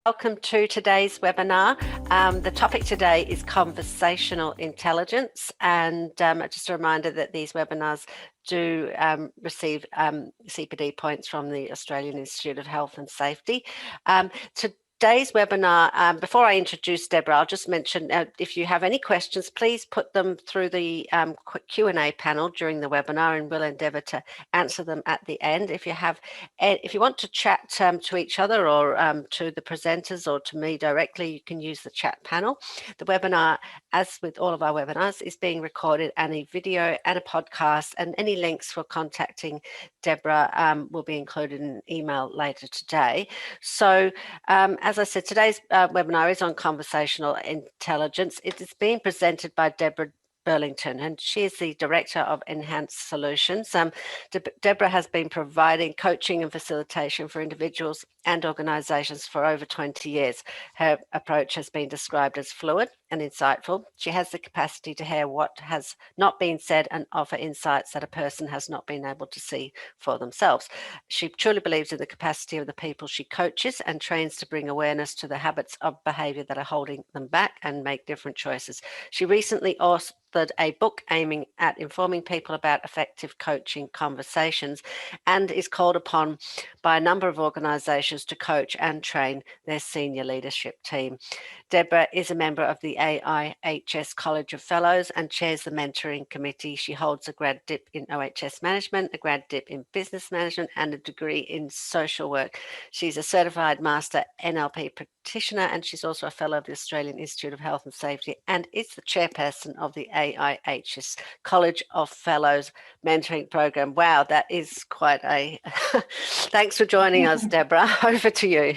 Welcome to today's webinar. The topic today is conversational intelligence, and just a reminder that these webinars do receive CPD points from the Australian Institute of Health and Safety. Today's webinar, before I introduce Debra, I'll just mention if you have any questions, please put them through the quick Q&A panel during the webinar, and we'll endeavour to answer them at the end. If you want to chat to each other or to the presenters or to me directly, you can use the chat panel. The webinar, as with all of our webinars, is being recorded, and a video and a podcast, and any links for contacting Debra will be included in an email later today. So as I said, today's webinar is on conversational intelligence. It is being presented by Debra Burlington, and she is the Director of Enhanced Solutions. Debra has been providing coaching and facilitation for individuals and organisations for over 20 years. Her approach has been described as fluid and insightful. She has the capacity to hear what has not been said and offer insights that a person has not been able to see for themselves. She truly believes in the capacity of the people she coaches and trains to bring awareness to the habits of behaviour that are holding them back and make different choices. She recently authored a book aiming at informing people about effective coaching conversations, and is called upon by a number of organisations to coach and train their senior leadership team. Debra is a member of the AIHS College of Fellows and chairs the mentoring committee. She holds a grad dip in OHS management, a grad dip in business management, and a degree in social work. She's a certified master NLP practitioner, and she's also a fellow of the Australian Institute of Health and Safety, and is the chairperson of the AIHS College of Fellows mentoring program. Wow, that is quite a thanks for joining us, Debra. Over to you.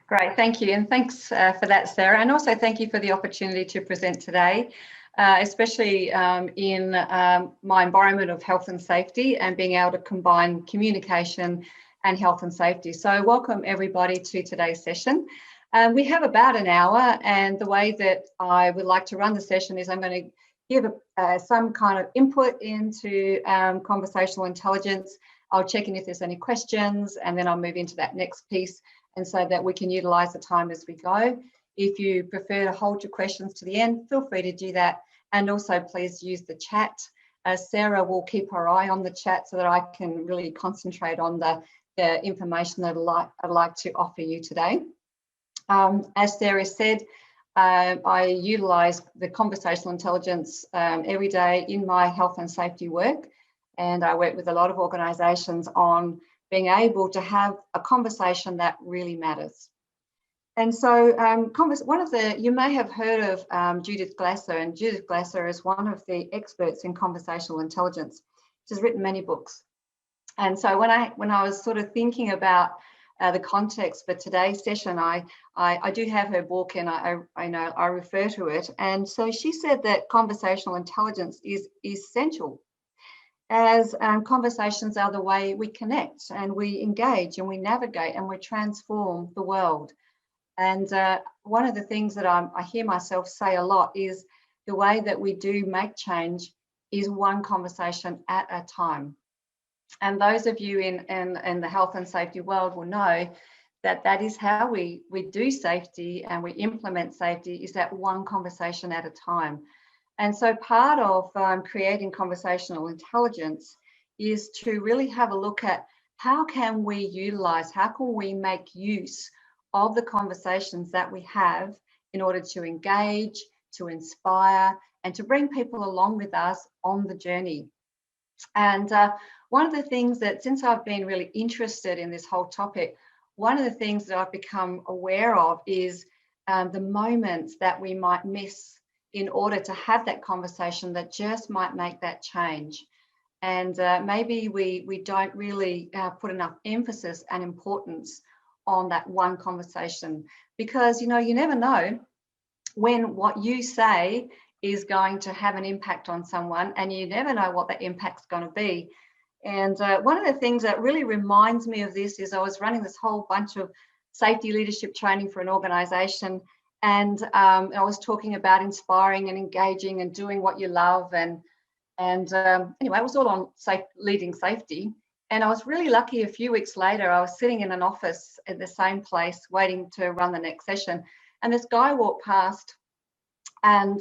Great, thank you, and thanks for that, Sarah, and also thank you for the opportunity to present today, especially in my environment of health and safety and being able to combine communication and health and safety. So welcome everybody to today's session. We have about an hour, and the way that I would like to run the session is I'm going to give some kind of input into conversational intelligence. I'll check in if there's any questions, and then I'll move into that next piece, and so that we can utilise the time as we go. If you prefer to hold your questions to the end, feel free to do that, and also please use the chat. Sarah will keep her eye on the chat so that I can really concentrate on the information that I'd like to offer you today. As Sarah said, I utilise the conversational intelligence every day in my health and safety work, and I work with a lot of organisations on being able to have a conversation that really matters. And so you may have heard of Judith Glasser, and Judith Glasser is one of the experts in conversational intelligence. She's written many books. And so when I was sort of thinking about the context for today's session, I do have her book, and I refer to it. And so she said that conversational intelligence is essential, as conversations are the way we connect and we engage and we navigate and we transform the world. And one of the things that I hear myself say a lot is the way that we do make change is one conversation at a time. And those of you in the health and safety world will know that that is how we do safety and we implement safety, is that one conversation at a time. And so part of creating conversational intelligence is to really have a look at how can we utilize, how can we make use of the conversations that we have in order to engage, to inspire, and to bring people along with us on the journey. And one of the things that, since I've been really interested in this whole topic, one of the things that I've become aware of is the moments that we might miss in order to have that conversation that just might make that change. And maybe we don't really put enough emphasis and importance on that one conversation, because you never know when what you say is going to have an impact on someone, and you never know what that impact's going to be. And one of the things that really reminds me of this is I was running this whole bunch of safety leadership training for an organisation, and I was talking about inspiring and engaging and doing what you love, and anyway, it was all on leading safety. And I was really lucky. A few weeks later, I was sitting in an office at the same place waiting to run the next session. And this guy walked past and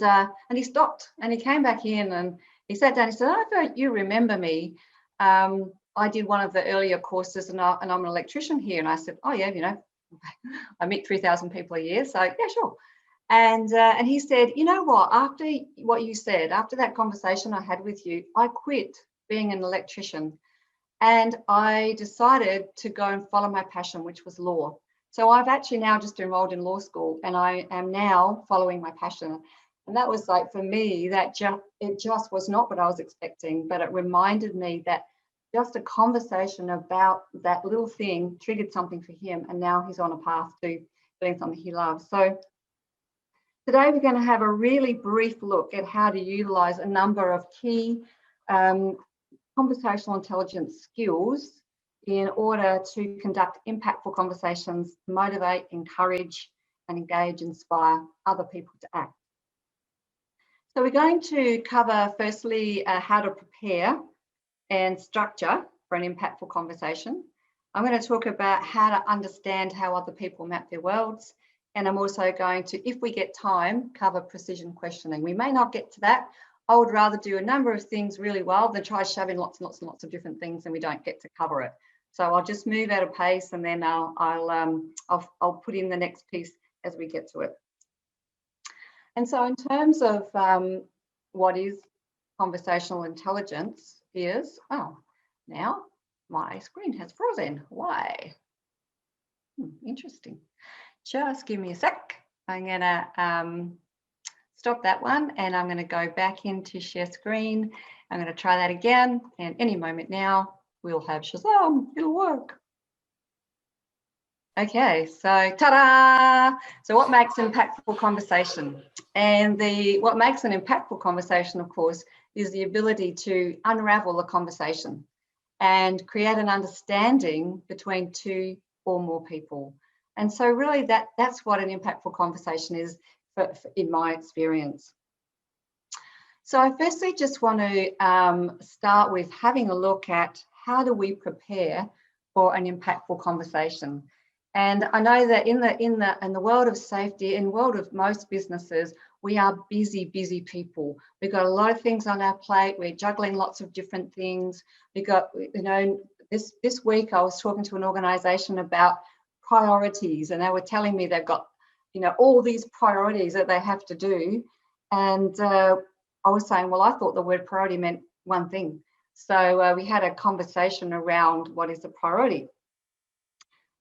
he stopped and he came back in and he sat down. He said, "I don't you remember me. I did one of the earlier courses and I'm an electrician here." And I said, "Oh yeah, you know, I meet 3,000 people a year. So yeah, sure." And he said, "You know what, after what you said, after that conversation I had with you, I quit being an electrician and I decided to go and follow my passion, which was law. So I've actually now just enrolled in law school and I am now following my passion." And that was like, for me, it just was not what I was expecting, but it reminded me that just a conversation about that little thing triggered something for him. And now he's on a path to doing something he loves. So today we're going to have a really brief look at how to utilize a number of key conversational intelligence skills in order to conduct impactful conversations, motivate, encourage, and engage, inspire other people to act. So we're going to cover firstly how to prepare and structure for an impactful conversation. I'm going to talk about how to understand how other people map their worlds. And I'm also going to, if we get time, cover precision questioning. We may not get to that. I would rather do a number of things really well than try shoving lots and lots and lots of different things and we don't get to cover it. So I'll just move at a pace and then I'll put in the next piece as we get to it. And so in terms of what is conversational intelligence is, oh, now my screen has frozen. Why? Interesting. Just give me a sec. I'm gonna stop that one and I'm gonna go back into share screen. I'm gonna try that again and any moment now we'll have Shazam, it'll work. Okay, so ta-da! So what makes an impactful conversation? And what makes an impactful conversation, of course, is the ability to unravel a conversation and create an understanding between two or more people. And so really that's what an impactful conversation is in my experience. So I firstly just want to start with having a look at how do we prepare for an impactful conversation. And I know that in the world of safety, in the world of most businesses, we are busy people. We've got a lot of things on our plate. We're juggling lots of different things. We got, you know, this week I was talking to an organization about priorities, and they were telling me they've got, you know, all these priorities that they have to do. And I was saying, well, I thought the word priority meant one thing. So we had a conversation around what is a priority.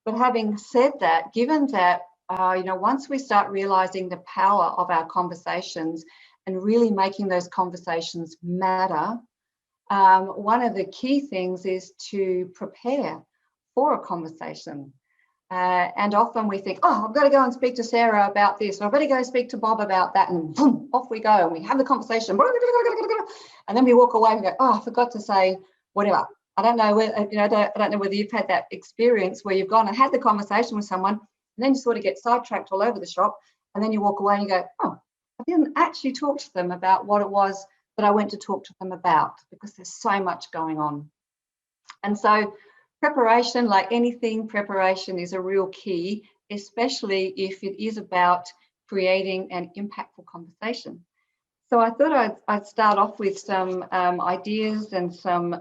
But having said that, given that, you know, once we start realizing the power of our conversations and really making those conversations matter, one of the key things is to prepare for a conversation. And often we think, oh, I've got to go and speak to Sarah about this, or I've got to go speak to Bob about that, and boom, off we go, and we have the conversation, and then we walk away and go, oh, I forgot to say whatever. I don't know, you know, I don't know whether you've had that experience where you've gone and had the conversation with someone, and then you sort of get sidetracked all over the shop, and then you walk away and you go, oh, I didn't actually talk to them about what it was that I went to talk to them about, because there's so much going on. And so preparation, like anything, preparation is a real key, especially if it is about creating an impactful conversation. So I thought I'd start off with some ideas and some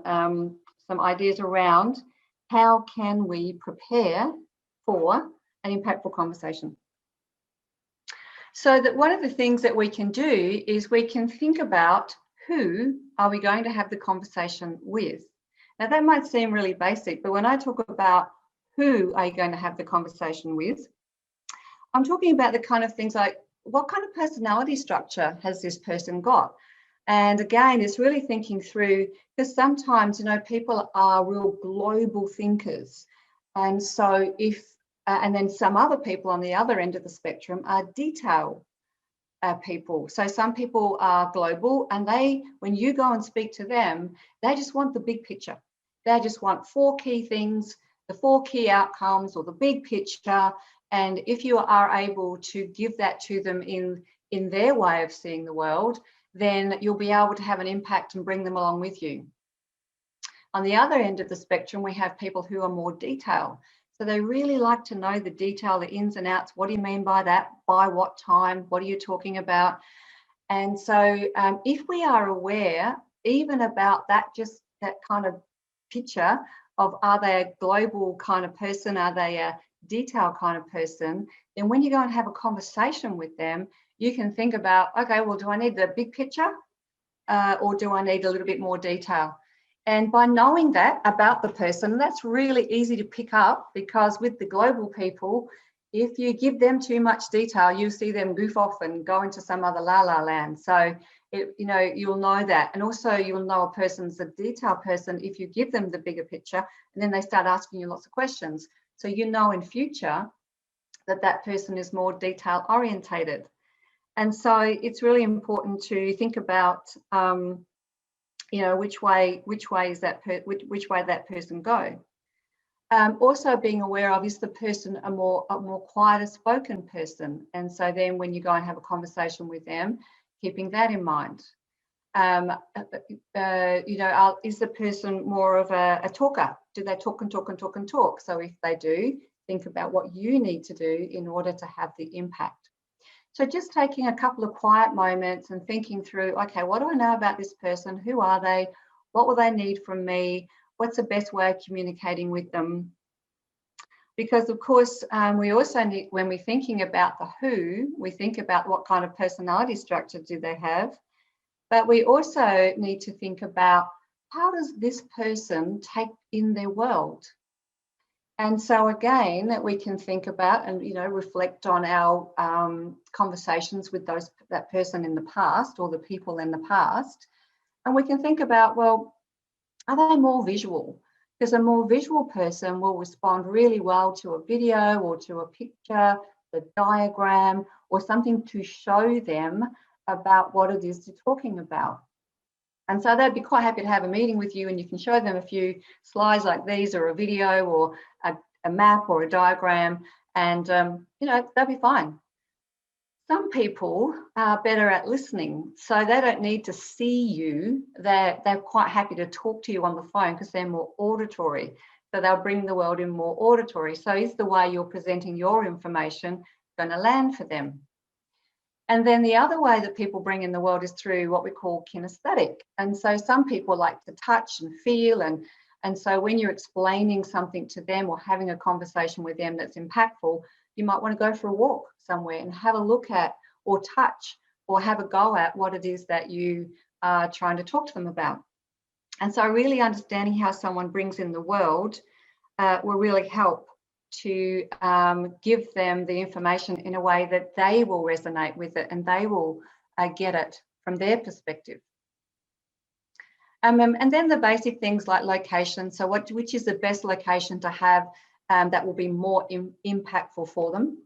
ideas around how can we prepare for an impactful conversation. So that one of the things that we can do is we can think about who are we going to have the conversation with. Now that might seem really basic, but when I talk about who are you going to have the conversation with, I'm talking about the kind of things like, what kind of personality structure has this person got? And again, it's really thinking through, because sometimes, you know, people are real global thinkers. And so and then some other people on the other end of the spectrum are detail people. So some people are global, and when you go and speak to them, they just want the big picture. They just want 4 key things, the 4 key outcomes, or the big picture. And if you are able to give that to them in their way of seeing the world, then you'll be able to have an impact and bring them along with you. On the other end of the spectrum, we have people who are more detailed. So they really like to know the detail, the ins and outs. What do you mean by that? By what time? What are you talking about? And so if we are aware even about that, just that kind of picture of, are they a global kind of person? Are they a detailed kind of person? Then when you go and have a conversation with them, you can think about, okay, well, do I need the big picture or do I need a little bit more detail? And by knowing that about the person, that's really easy to pick up, because with the global people, if you give them too much detail, you see them goof off and go into some other la-la land. So, you'll know that. And also you'll know a person's a detailed person if you give them the bigger picture, and then they start asking you lots of questions. So in future that person is more detail orientated. And so it's really important to think about which way that person go. Also being aware of, is the person a more quieter spoken person? And so then when you go and have a conversation with them, keeping that in mind. Is the person more of a talker? Do they talk and talk and talk and talk? So if they do, think about what you need to do in order to have the impact. So just taking a couple of quiet moments and thinking through, okay, what do I know about this person? Who are they? What will they need from me? What's the best way of communicating with them? Because of course, we also need, when we're thinking about the who, we think about what kind of personality structure do they have, but we also need to think about, how does this person take in their world? And so again, that we can think about and reflect on our conversations with that person in the past, or the people in the past, and we can think about, well, are they more visual? Because a more visual person will respond really well to a video or to a picture, a diagram, or something to show them about what it is you're talking about. And so they'd be quite happy to have a meeting with you, and you can show them a few slides like these, or a video, or a map, or a diagram, and they'll be fine. Some people are better at listening, so they don't need to see you. They're quite happy to talk to you on the phone because they're more auditory. So they'll bring the world in more auditory. So is the way you're presenting your information going to land for them? And then the other way that people bring in the world is through what we call kinesthetic. And so some people like to touch and feel, and so when you're explaining something to them or having a conversation with them that's impactful, you might want to go for a walk somewhere and have a look at, or touch, or have a go at what it is that you are trying to talk to them about. And so really understanding how someone brings in the world will really help to give them the information in a way that they will resonate with it, and they will get it from their perspective. And then the basic things like location. So which is the best location to have that will be more impactful for them?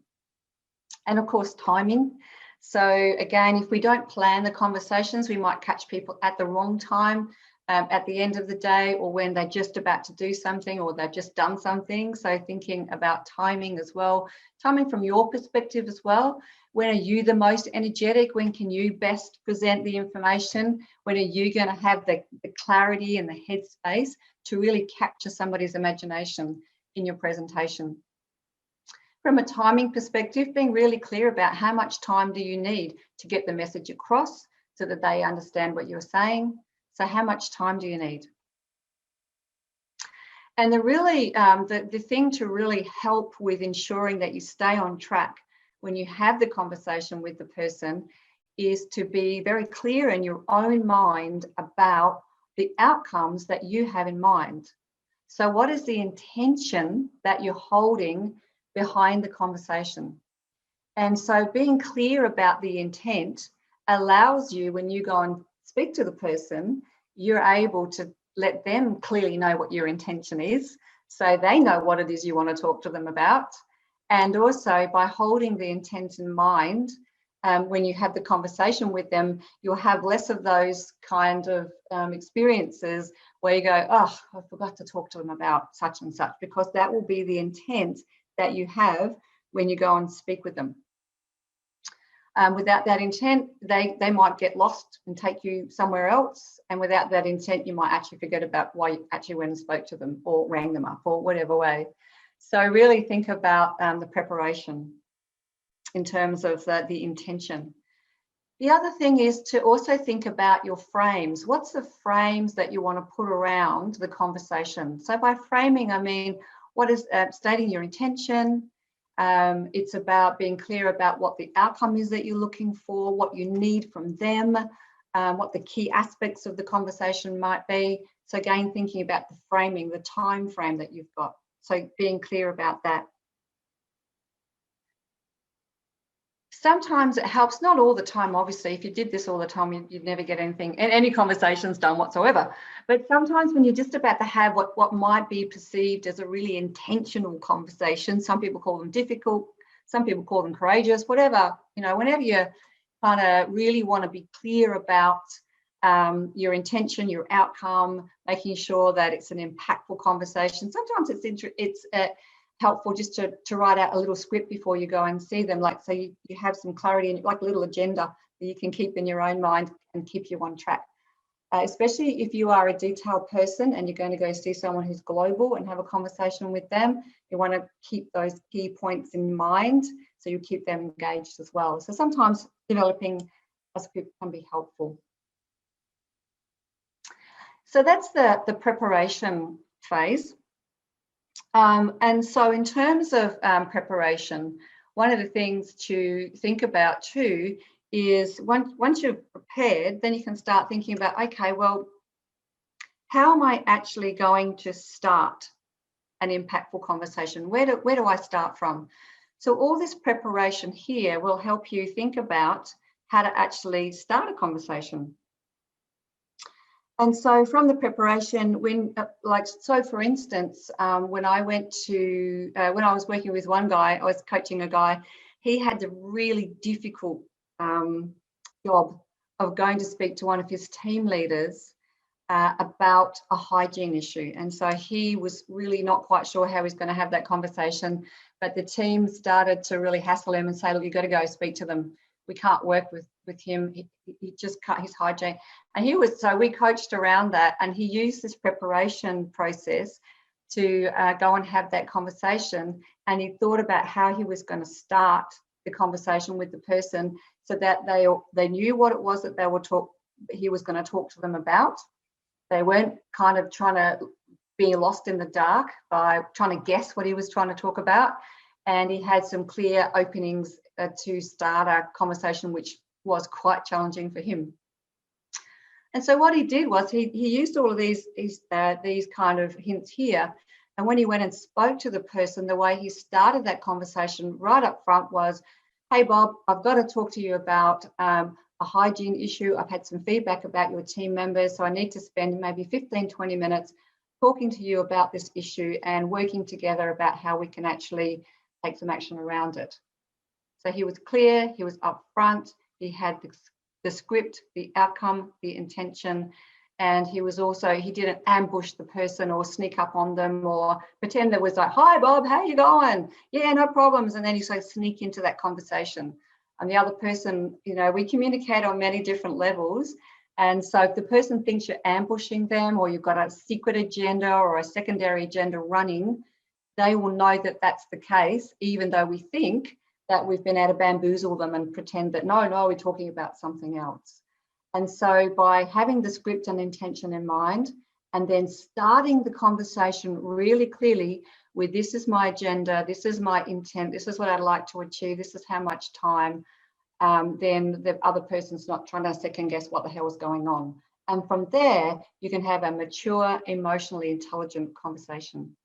And of course, timing. So again, if we don't plan the conversations, we might catch people at the wrong time, at the end of the day, or when they're just about to do something, or they've just done something. So thinking about timing as well. Timing from your perspective as well. When are you the most energetic? When can you best present the information? When are you going to have the clarity and the headspace to really capture somebody's imagination in your presentation? From a timing perspective, being really clear about how much time do you need to get the message across so that they understand what you're saying. So how much time do you need? And the thing to really help with ensuring that you stay on track when you have the conversation with the person is to be very clear in your own mind about the outcomes that you have in mind. So what is the intention that you're holding behind the conversation? And so being clear about the intent allows you, when you go and speak to the person, you're able to let them clearly know what your intention is, so they know what it is you want to talk to them about. And also by holding the intent in mind, when you have the conversation with them, you'll have less of those kind of experiences where you go, oh, I forgot to talk to them about such and such, because that will be the intent that you have when you go and speak with them. Without that intent, they might get lost and take you somewhere else. And without that intent, you might actually forget about why you actually went and spoke to them or rang them up or whatever way. So really think about the preparation in terms of the intention. The other thing is to also think about your frames. What's the frames that you want to put around the conversation? So by framing, I mean, what is stating your intention? It's about being clear about what the outcome is that you're looking for, what you need from them, what the key aspects of the conversation might be. So again, thinking about the framing, the time frame that you've got. So being clear about that. Sometimes it helps, not all the time, obviously. If you did this all the time, you'd never get anything, any conversations done whatsoever. But sometimes when you're just about to have what might be perceived as a really intentional conversation, some people call them difficult, some people call them courageous, whatever, you know, whenever you kind of really want to be clear about your intention, your outcome, making sure that it's an impactful conversation. Sometimes it's helpful just to write out a little script before you go and see them, like so you have some clarity and like a little agenda that you can keep in your own mind and keep you on track. Especially if you are a detailed person and you're going to go see someone who's global and have a conversation with them, you want to keep those key points in mind so you keep them engaged as well. So sometimes developing a script can be helpful. So that's the preparation phase. And so in terms of preparation, one of the things to think about too is once you're prepared, then you can start thinking about, okay, well, how am I actually going to start an impactful conversation? Where do I start from? So all this preparation here will help you think about how to actually start a conversation. And so from the preparation, so for instance, when I was working with one guy, I was coaching a guy, he had the really difficult job of going to speak to one of his team leaders about a hygiene issue. And so he was really not quite sure how he's going to have that conversation, but the team started to really hassle him and say, look, you've got to go speak to them. We can't work with him. He just cut his hygiene. And so we coached around that, and he used this preparation process to go and have that conversation. And he thought about how he was going to start the conversation with the person so that they knew what it was that he was going to talk to them about. They weren't kind of trying to be lost in the dark by trying to guess what he was trying to talk about. And he had some clear openings to start a conversation, which was quite challenging for him. And so what he did was he used all of these kind of hints here. And when he went and spoke to the person, the way he started that conversation right up front was, hey, Bob, I've got to talk to you about a hygiene issue. I've had some feedback about your team members, so I need to spend maybe 15, 20 minutes talking to you about this issue and working together about how we can actually take some action around it. So he was clear, he was upfront, he had the script, the outcome, the intention, and he didn't ambush the person or sneak up on them or pretend that was like, hi Bob, how you going? Yeah, no problems. And then you sneak into that conversation. And the other person, you know, we communicate on many different levels. And so if the person thinks you're ambushing them or you've got a secret agenda or a secondary agenda running, they will know that that's the case, even though we think that we've been able to bamboozle them and pretend that, no, we're talking about something else. And so by having the script and intention in mind, and then starting the conversation really clearly with, this is my agenda, this is my intent, this is what I'd like to achieve, this is how much time, then the other person's not trying to second guess what the hell is going on. And from there, you can have a mature, emotionally intelligent conversation.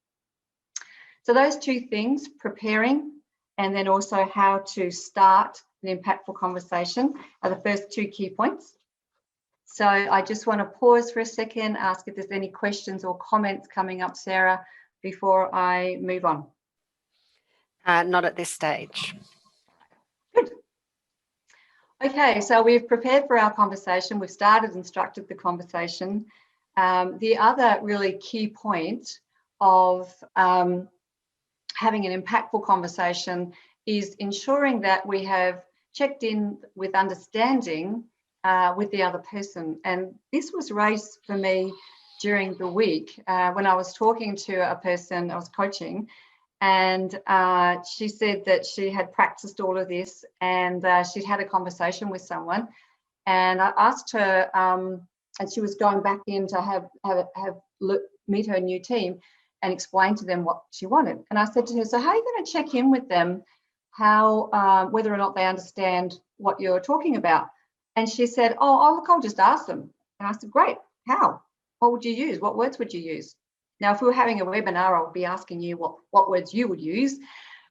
So those two things, preparing and then also how to start an impactful conversation, are the first two key points. So I just want to pause for a second, ask if there's any questions or comments coming up, Sarah, before I move on. Not at this stage. Good. Okay, so we've prepared for our conversation. We've started and structured the conversation. The other really key point of having an impactful conversation is ensuring that we have checked in with understanding with the other person. And this was raised for me during the week when I was talking to a person I was coaching, and she said that she had practiced all of this, and she'd had a conversation with someone, and I asked her, and she was going back in to meet her new team and explain to them what she wanted. And I said to her, so how are you going to check in with them, whether or not they understand what you're talking about? And she said, oh, look, I'll just ask them. And I said, great, how? What would you use? What words would you use? Now, if we were having a webinar, I'll be asking you what words you would use.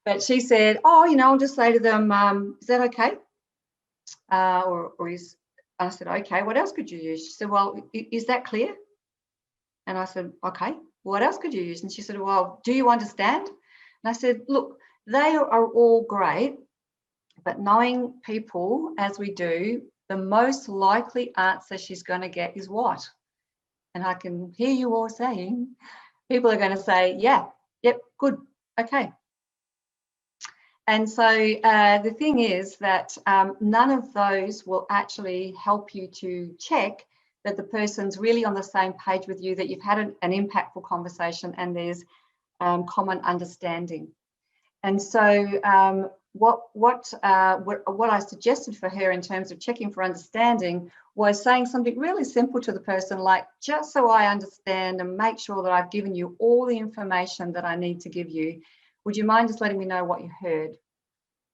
But she said, oh, I'll just say to them, is that okay? I said, okay, what else could you use? She said, well, is that clear? And I said, okay, what else could you use? And she said, well, do you understand? And I said, look, they are all great, but knowing people as we do, the most likely answer she's going to get is what? And I can hear you all saying, people are going to say, yeah, yep, good, okay. And so the thing is that none of those will actually help you to check that the person's really on the same page with you, that you've had an impactful conversation and there's common understanding. And so what I suggested for her in terms of checking for understanding was saying something really simple to the person, like, just so I understand and make sure that I've given you all the information that I need to give you, would you mind just letting me know what you heard?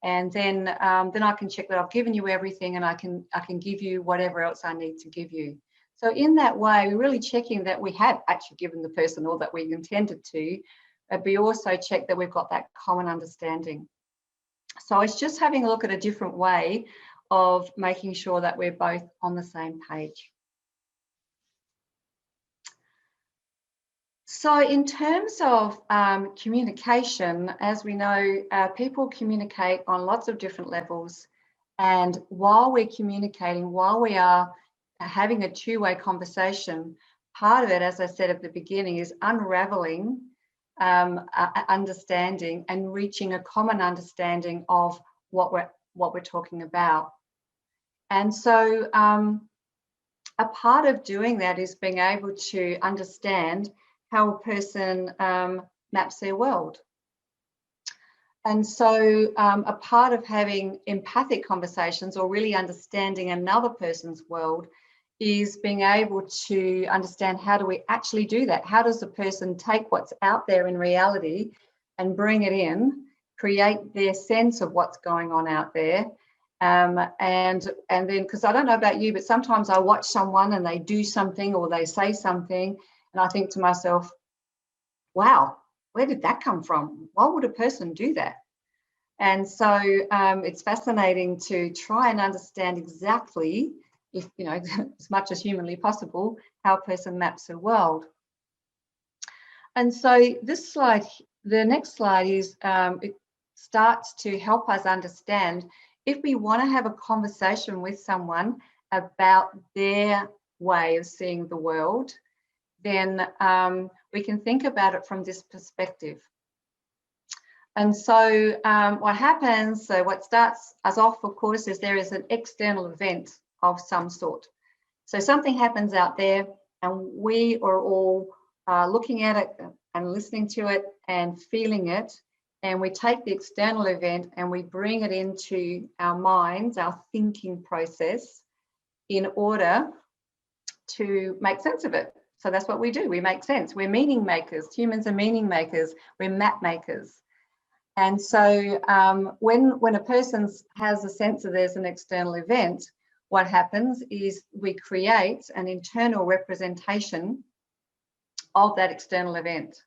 And then I can check that I've given you everything, and I can give you whatever else I need to give you. So in that way, we're really checking that we have actually given the person all that we intended to, but we also check that we've got that common understanding. So it's just having a look at a different way of making sure that we're both on the same page. So in terms of communication, as we know, people communicate on lots of different levels. And while we're communicating, while we are having a two-way conversation, part of it, as I said at the beginning, is unraveling understanding and reaching a common understanding of what we're talking about. And so a part of doing that is being able to understand how a person maps their world. And so a part of having empathic conversations or really understanding another person's world is being able to understand, how do we actually do that? How does a person take what's out there in reality and bring it in, create their sense of what's going on out there? And then, because I don't know about you, but sometimes I watch someone and they do something or they say something, and I think to myself, wow, where did that come from? Why would a person do that? And so it's fascinating to try and understand exactly, if as much as humanly possible, how a person maps a world. And so this slide, the next slide is, it starts to help us understand if we want to have a conversation with someone about their way of seeing the world, then we can think about it from this perspective. And so what happens, so what starts us off, of course, is there is an external event of some sort. So something happens out there and we are all looking at it and listening to it and feeling it. And we take the external event and we bring it into our minds, our thinking process, in order to make sense of it. So that's what we do. We make sense. We're meaning makers. Humans are meaning makers. We're map makers. And so when a person has a sense that there's an external event, what happens is we create an internal representation of that external event.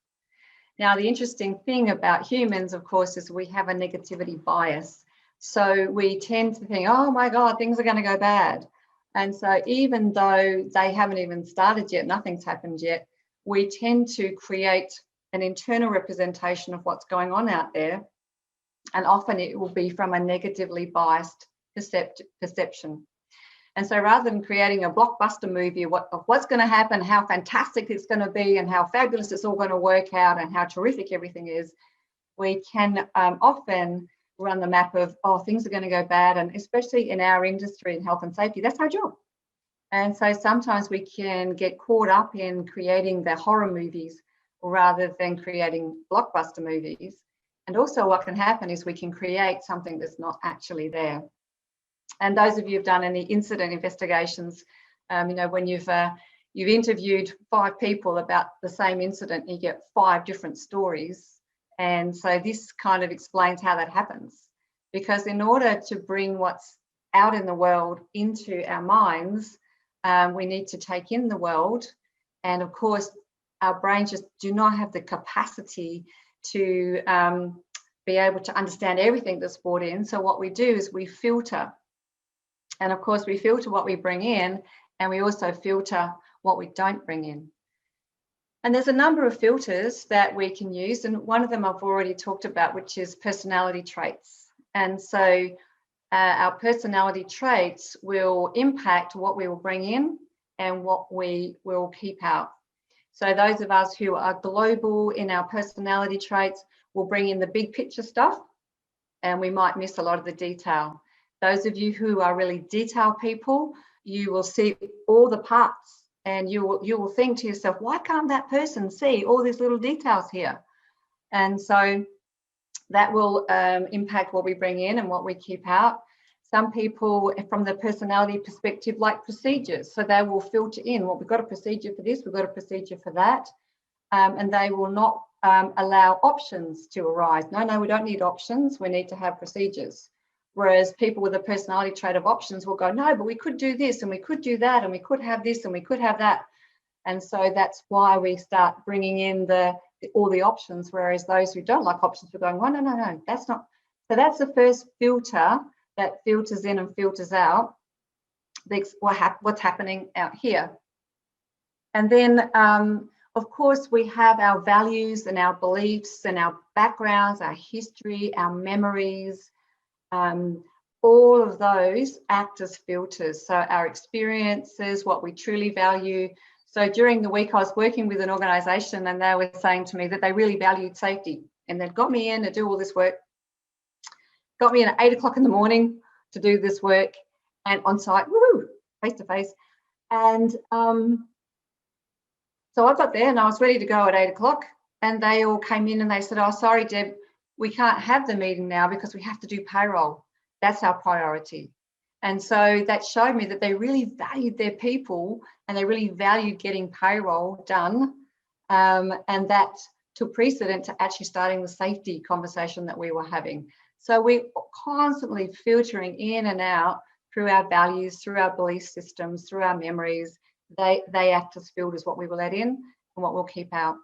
Now, the interesting thing about humans, of course, is we have a negativity bias. So we tend to think, oh my God, things are going to go bad. And so even though they haven't even started yet, nothing's happened yet, we tend to create an internal representation of what's going on out there. And often it will be from a negatively biased perception. And so rather than creating a blockbuster movie of what's going to happen, how fantastic it's going to be and how fabulous it's all going to work out and how terrific everything is, we can often run the map of, oh, things are going to go bad. And especially in our industry in health and safety, that's our job. And so sometimes we can get caught up in creating the horror movies rather than creating blockbuster movies. And also what can happen is we can create something that's not actually there. And those of you who've done any incident investigations, you know, when you've interviewed 5 people about the same incident, you get 5 different stories. And so this kind of explains how that happens. Because in order to bring what's out in the world into our minds, we need to take in the world. And of course, our brains just do not have the capacity to be able to understand everything that's brought in. So what we do is we filter. And of course, we filter what we bring in, and we also filter what we don't bring in. And there's a number of filters that we can use. And one of them I've already talked about, which is personality traits. And so our personality traits will impact what we will bring in and what we will keep out. So those of us who are global in our personality traits will bring in the big picture stuff, and we might miss a lot of the detail. Those of you who are really detail people, you will see all the parts, and you will think to yourself, why can't that person see all these little details here? And so that will impact what we bring in and what we keep out. Some people, from the personality perspective, like procedures. So they will filter in, well, we've got a procedure for this, we've got a procedure for that. And they will not allow options to arise. No, we don't need options. We need to have procedures. Whereas people with a personality trait of options will go, no, but we could do this and we could do that and we could have this and we could have that. And so that's why we start bringing in all the options. Whereas those who don't like options are going, well, no, that's not. So that's the first filter that filters in and filters out what's happening out here. And then, of course, we have our values and our beliefs and our backgrounds, our history, our memories. All of those act as filters. So our experiences, what we truly value. So during the week, I was working with an organisation, and they were saying to me that they really valued safety, and they'd got me in to do all this work. Got me in at 8 o'clock in the morning to do this work, and on site, woohoo, face to face. And so I got there and I was ready to go at 8 o'clock, and they all came in and they said, oh, sorry, Deb, we can't have the meeting now because we have to do payroll. That's our priority. And so that showed me that they really valued their people, and they really valued getting payroll done. And that took precedent to actually starting the safety conversation that we were having. So we're constantly filtering in and out through our values, through our belief systems, through our memories. They act as filters, what we will let in and what we'll keep out.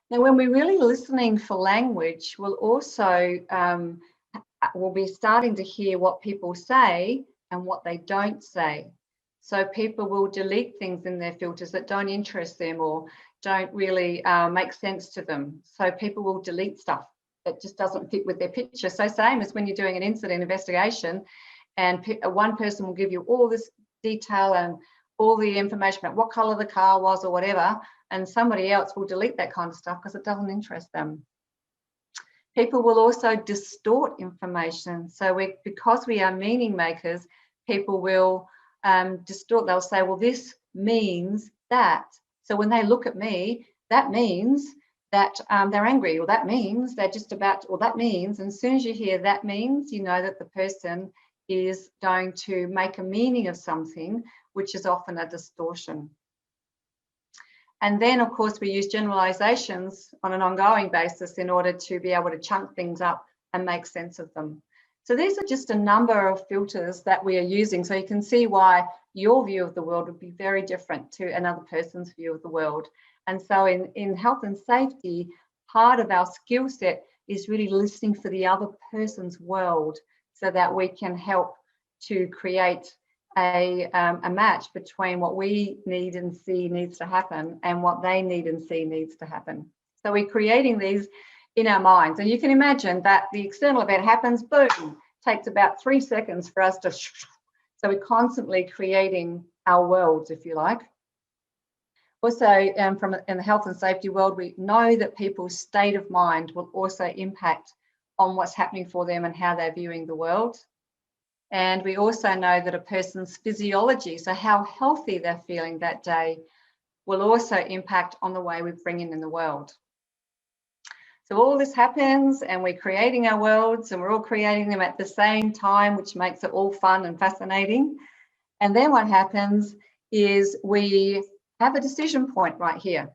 Now, when we're really listening for language, we'll also we'll be starting to hear what people say and what they don't say. So people will delete things in their filters that don't interest them or don't really make sense to them. So people will delete stuff that just doesn't fit with their picture. So same as when you're doing an incident investigation, and one person will give you all this detail and all the information about what color the car was or whatever, and somebody else will delete that kind of stuff because it doesn't interest them. People will also distort information. So because we are meaning makers, people will distort. They'll say, well, this means that. So when they look at me, that means that they're angry, or that means they're just about, or that means, and as soon as you hear that means, you know that the person is going to make a meaning of something, which is often a distortion. And then, of course, we use generalizations on an ongoing basis in order to be able to chunk things up and make sense of them. So these are just a number of filters that we are using. So you can see why your view of the world would be very different to another person's view of the world. And so in health and safety, part of our skill set is really listening for the other person's world so that we can help to create a match between what we need and see needs to happen and what they need and see needs to happen. So we're creating these in our minds. And you can imagine that the external event happens, boom, takes about 3 seconds for us to, so we're constantly creating our worlds, if you like. Also, in the health and safety world, we know that people's state of mind will also impact on what's happening for them and how they're viewing the world. And we also know that a person's physiology, so how healthy they're feeling that day, will also impact on the way we bring in the world. So all this happens and we're creating our worlds, and we're all creating them at the same time, which makes it all fun and fascinating. And then what happens is we have a decision point right here.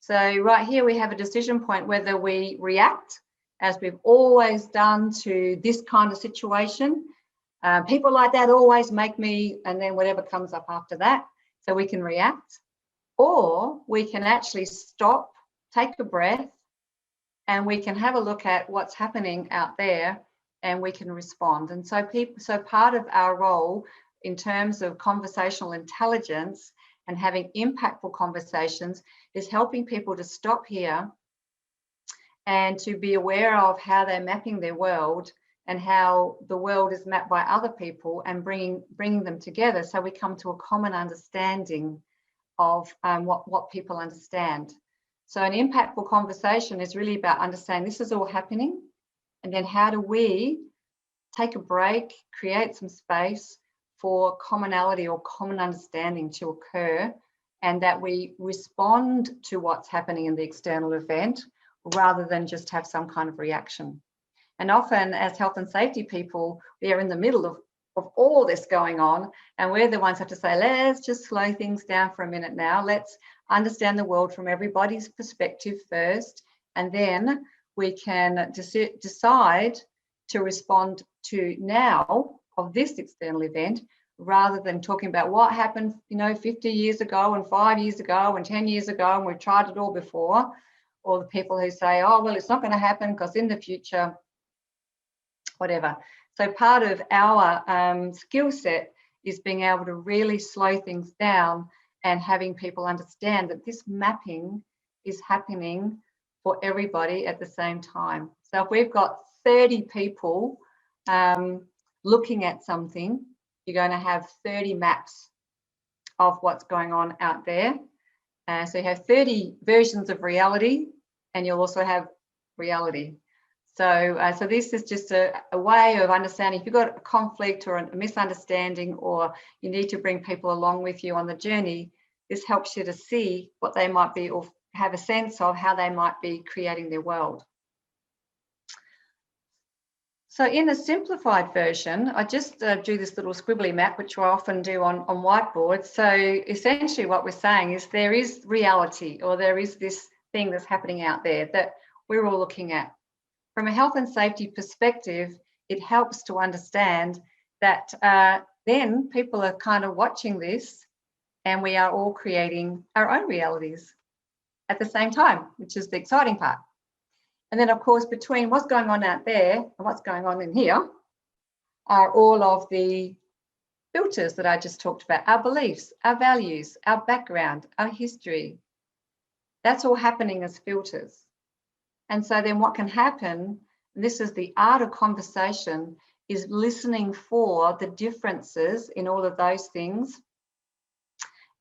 So right here we have a decision point whether we react, as we've always done, to this kind of situation. People like that always make me, and then whatever comes up after that. So we can react, or we can actually stop, take a breath, and we can have a look at what's happening out there, and we can respond. And so part of our role in terms of conversational intelligence and having impactful conversations is helping people to stop here and to be aware of how they're mapping their world and how the world is mapped by other people, and bringing them together so we come to a common understanding of what people understand. So an impactful conversation is really about understanding this is all happening, and then how do we take a break, create some space for commonality or common understanding to occur, and that we respond to what's happening in the external event rather than just have some kind of reaction. And often as health and safety people, we are in the middle of all this going on, and we're the ones who have to say, let's just slow things down for a minute now. Let's understand the world from everybody's perspective first, and then we can decide to respond to now of this external event, rather than talking about what happened, 50 years ago and 5 years ago and 10 years ago, and we've tried it all before. Or the people who say, oh, well, it's not going to happen because in the future, whatever. So part of our skill set is being able to really slow things down and having people understand that this mapping is happening for everybody at the same time. So if we've got 30 people looking at something, you're going to have 30 maps of what's going on out there. So you have 30 versions of reality, and you'll also have reality. So this is just a way of understanding if you've got a conflict or a misunderstanding, or you need to bring people along with you on the journey. This helps you to see what they might be, or have a sense of how they might be creating their world. So in a simplified version, I just drew this little squibbly map, which I often do on whiteboards. So essentially what we're saying is there is reality, or there is this thing that's happening out there that we're all looking at. From a health and safety perspective, it helps to understand that then people are kind of watching this, and we are all creating our own realities at the same time, which is the exciting part. And then, of course, between what's going on out there and what's going on in here are all of the filters that I just talked about, our beliefs, our values, our background, our history. That's all happening as filters. And so then what can happen, and this is the art of conversation, is listening for the differences in all of those things.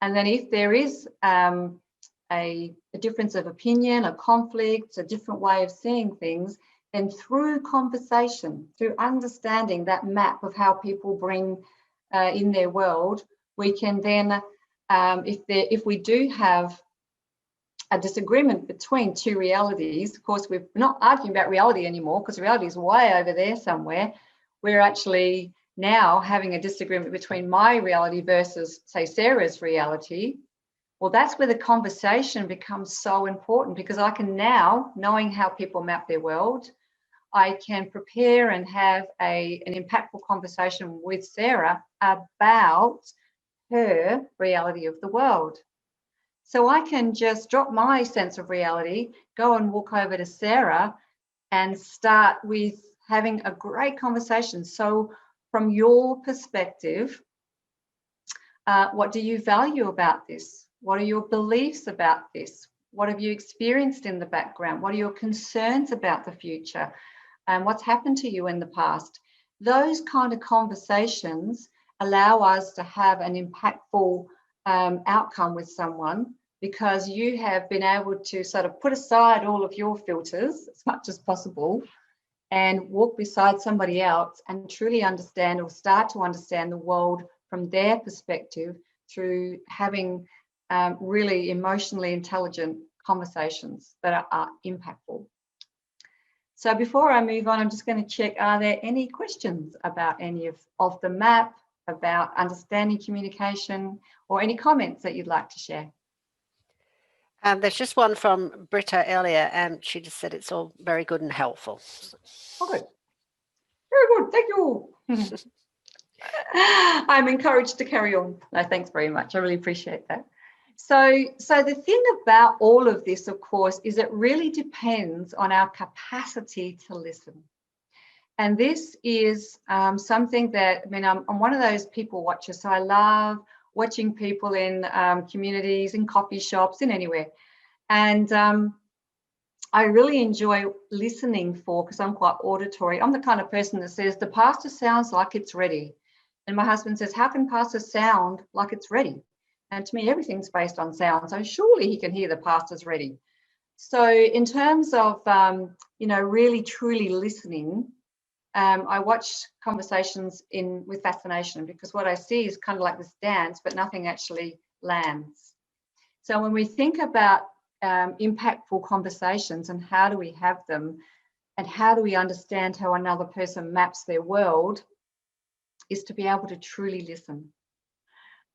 And then if there is a difference of opinion, a conflict, a different way of seeing things, then through conversation, through understanding that map of how people bring in their world, we can then, if we do have a disagreement between two realities, of course, we're not arguing about reality anymore because reality is way over there somewhere. We're actually now having a disagreement between my reality versus, say, Sarah's reality. Well, that's where the conversation becomes so important, because I can now, knowing how people map their world, I can prepare and have an impactful conversation with Sarah about her reality of the world. So I can just drop my sense of reality, go and walk over to Sarah and start with having a great conversation. So from your perspective, what do you value about this? What are your beliefs about this? What have you experienced in the background? What are your concerns about the future? And what's happened to you in the past? Those kind of conversations allow us to have an impactful outcome with someone, because you have been able to sort of put aside all of your filters as much as possible and walk beside somebody else and truly understand or start to understand the world from their perspective through having really emotionally intelligent conversations that are impactful. So before I move on, I'm just going to check, are there any questions about any of the map, about understanding communication, or any comments that you'd like to share? There's just one from Britta earlier, and she just said it's all very good and helpful. Oh, good. Very good. Thank you. I'm encouraged to carry on. No, thanks very much. I really appreciate that. So the thing about all of this, of course, is it really depends on our capacity to listen. And this is something that, I mean, I'm one of those people watchers, so I love watching people in communities, in coffee shops, in anywhere. And I really enjoy listening for, because I'm quite auditory. I'm the kind of person that says, the pastor sounds like it's ready. And my husband says, how can pastor sound like it's ready? And to me, everything's based on sound. So surely he can hear the pastor's ready. So in terms of, really truly listening, I watch conversations with fascination, because what I see is kind of like this dance, but nothing actually lands. So when we think about impactful conversations and how do we have them and how do we understand how another person maps their world, is to be able to truly listen.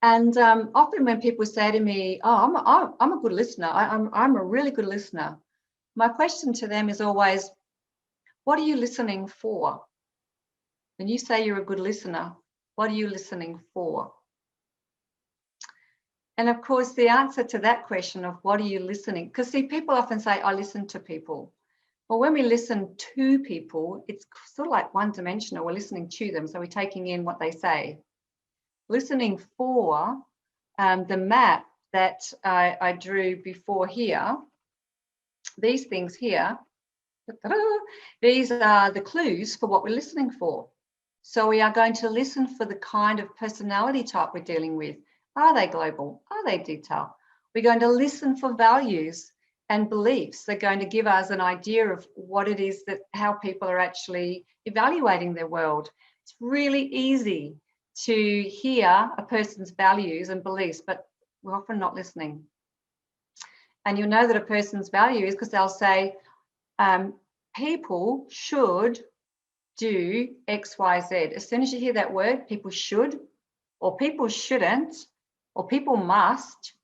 And often when people say to me, oh, I'm a good listener, I'm a really good listener, my question to them is always, what are you listening for? When you say you're a good listener, what are you listening for? And of course, the answer to that question of what are you listening, because see, people often say, I listen to people. Well, when we listen to people, it's sort of like one-dimensional. We're listening to them, so we're taking in what they say. Listening for, the map that I drew before here, these things here, these are the clues for what we're listening for. So we are going to listen for the kind of personality type we're dealing with. Are they global? Are they detailed? We're going to listen for values and beliefs. They're going to give us an idea of what it is that how people are actually evaluating their world. It's really easy to hear a person's values and beliefs, but we're often not listening. And you'll know that a person's value is because they'll say, people should do X, Y, Z. As soon as you hear that word, people should, or people shouldn't, or people must.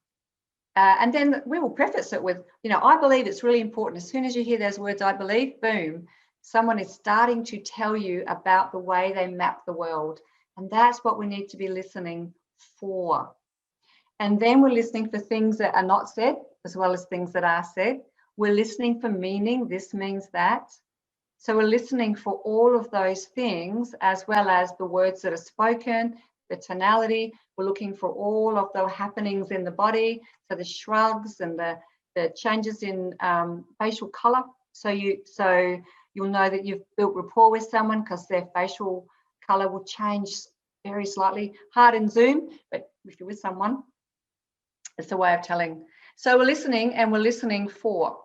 And then we will preface it with, I believe it's really important. As soon as you hear those words, I believe, boom, someone is starting to tell you about the way they map the world. And that's what we need to be listening for. And then we're listening for things that are not said, as well as things that are said. We're listening for meaning. This means that. So we're listening for all of those things, as well as the words that are spoken, the tonality. We're looking for all of the happenings in the body, so the shrugs and the changes in facial color. So you'll know that you've built rapport with someone because their facial color will change very slightly. Hard in Zoom, but if you're with someone, it's a way of telling. So we're listening, and we're listening for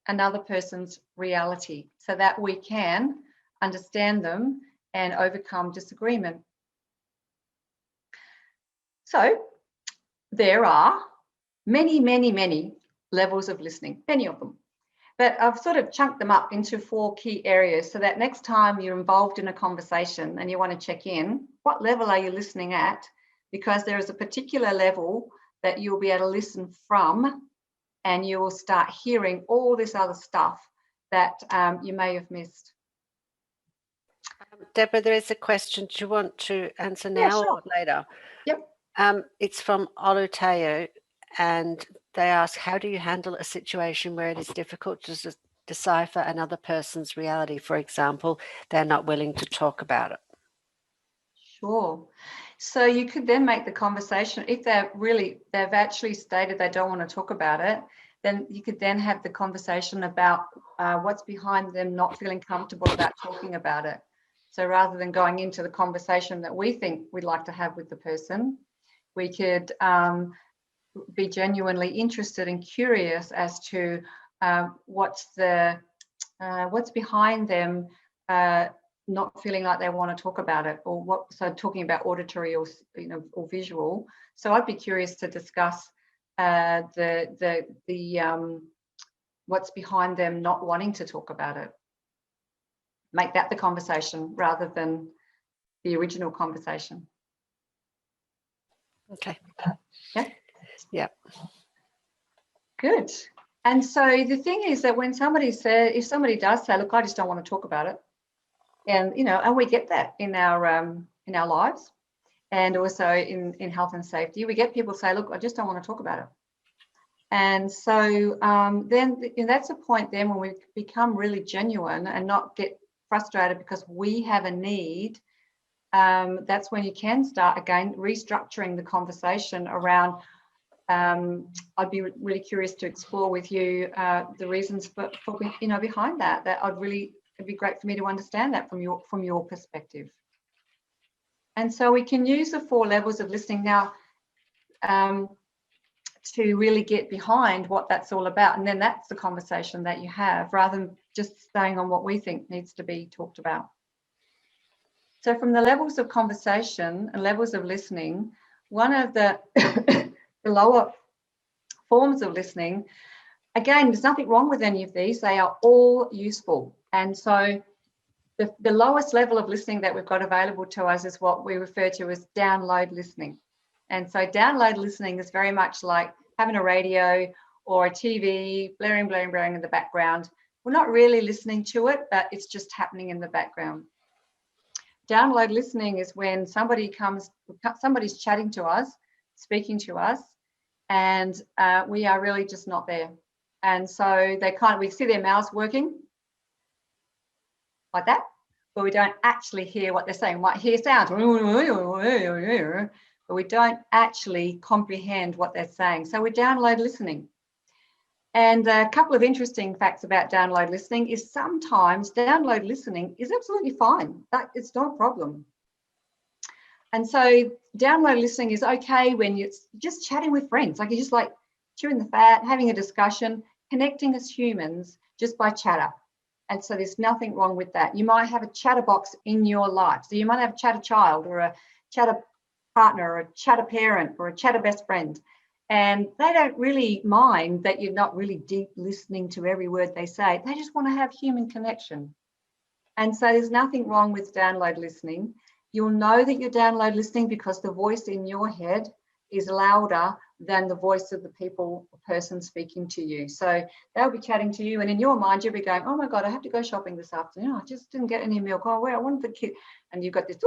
another person's reality so that we can understand them and overcome disagreement. So there are many, many, many levels of listening, many of them. But I've sort of chunked them up into 4 key areas so that next time you're involved in a conversation and you want to check in, what level are you listening at? Because there is a particular level that you'll be able to listen from, and you will start hearing all this other stuff that you may have missed. Debra, there is a question. Do you want to answer now? Yeah, sure. Or later? Yep. It's from Oluteo, and they ask, how do you handle a situation where it is difficult to decipher another person's reality? For example, they're not willing to talk about it. Sure. So you could then make the conversation, if they've actually stated they don't want to talk about it, then you could then have the conversation about what's behind them not feeling comfortable about talking about it. So rather than going into the conversation that we think we'd like to have with the person, we could be genuinely interested and curious as to what's behind them not feeling like they want to talk about it, or what? So talking about auditory or or visual. So I'd be curious to discuss what's behind them not wanting to talk about it. Make that the conversation rather than the original conversation. Okay. Yeah. Yeah. Good. And so the thing is that when somebody says, if somebody does say, look, I just don't want to talk about it, and and we get that in our lives, and also in health and safety, we get people say, look, I just don't want to talk about it. And so then that's a point then when we become really genuine and not get frustrated because we have a need. That's when you can start again restructuring the conversation around. I'd be really curious to explore with you the reasons for behind that. It'd be great for me to understand that from your perspective. And so we can use the 4 levels of listening now to really get behind what that's all about, and then that's the conversation that you have, rather than just staying on what we think needs to be talked about. So from the levels of conversation and levels of listening, one of the the lower forms of listening, again, there's nothing wrong with any of these. They are all useful. And so the lowest level of listening that we've got available to us is what we refer to as download listening. And so download listening is very much like having a radio or a TV blaring in the background. We're not really listening to it, but it's just happening in the background. Download listening is when somebody's chatting to us, speaking to us, and we are really just not there. And so we see their mouths working like that, but we don't actually hear what they're saying. We might hear sounds, but we don't actually comprehend what they're saying. So we download listening. And a couple of interesting facts about download listening is sometimes download listening is absolutely fine. It's not a problem. And so download listening is okay when you're just chatting with friends, like you're just like chewing the fat, having a discussion, connecting as humans just by chatter. And so there's nothing wrong with that. You might have a chatter box in your life. So you might have a chatter child or a chatter partner or a chatter parent or a chatter best friend. And they don't really mind that you're not really deep listening to every word they say. They just want to have human connection. And so there's nothing wrong with download listening. You'll know that you're download listening because the voice in your head is louder than the voice of the person speaking to you. So they'll be chatting to you, and in your mind, you'll be going, oh my God, I have to go shopping this afternoon. I just didn't get any milk. Oh, where I wanted the kid. And you've got this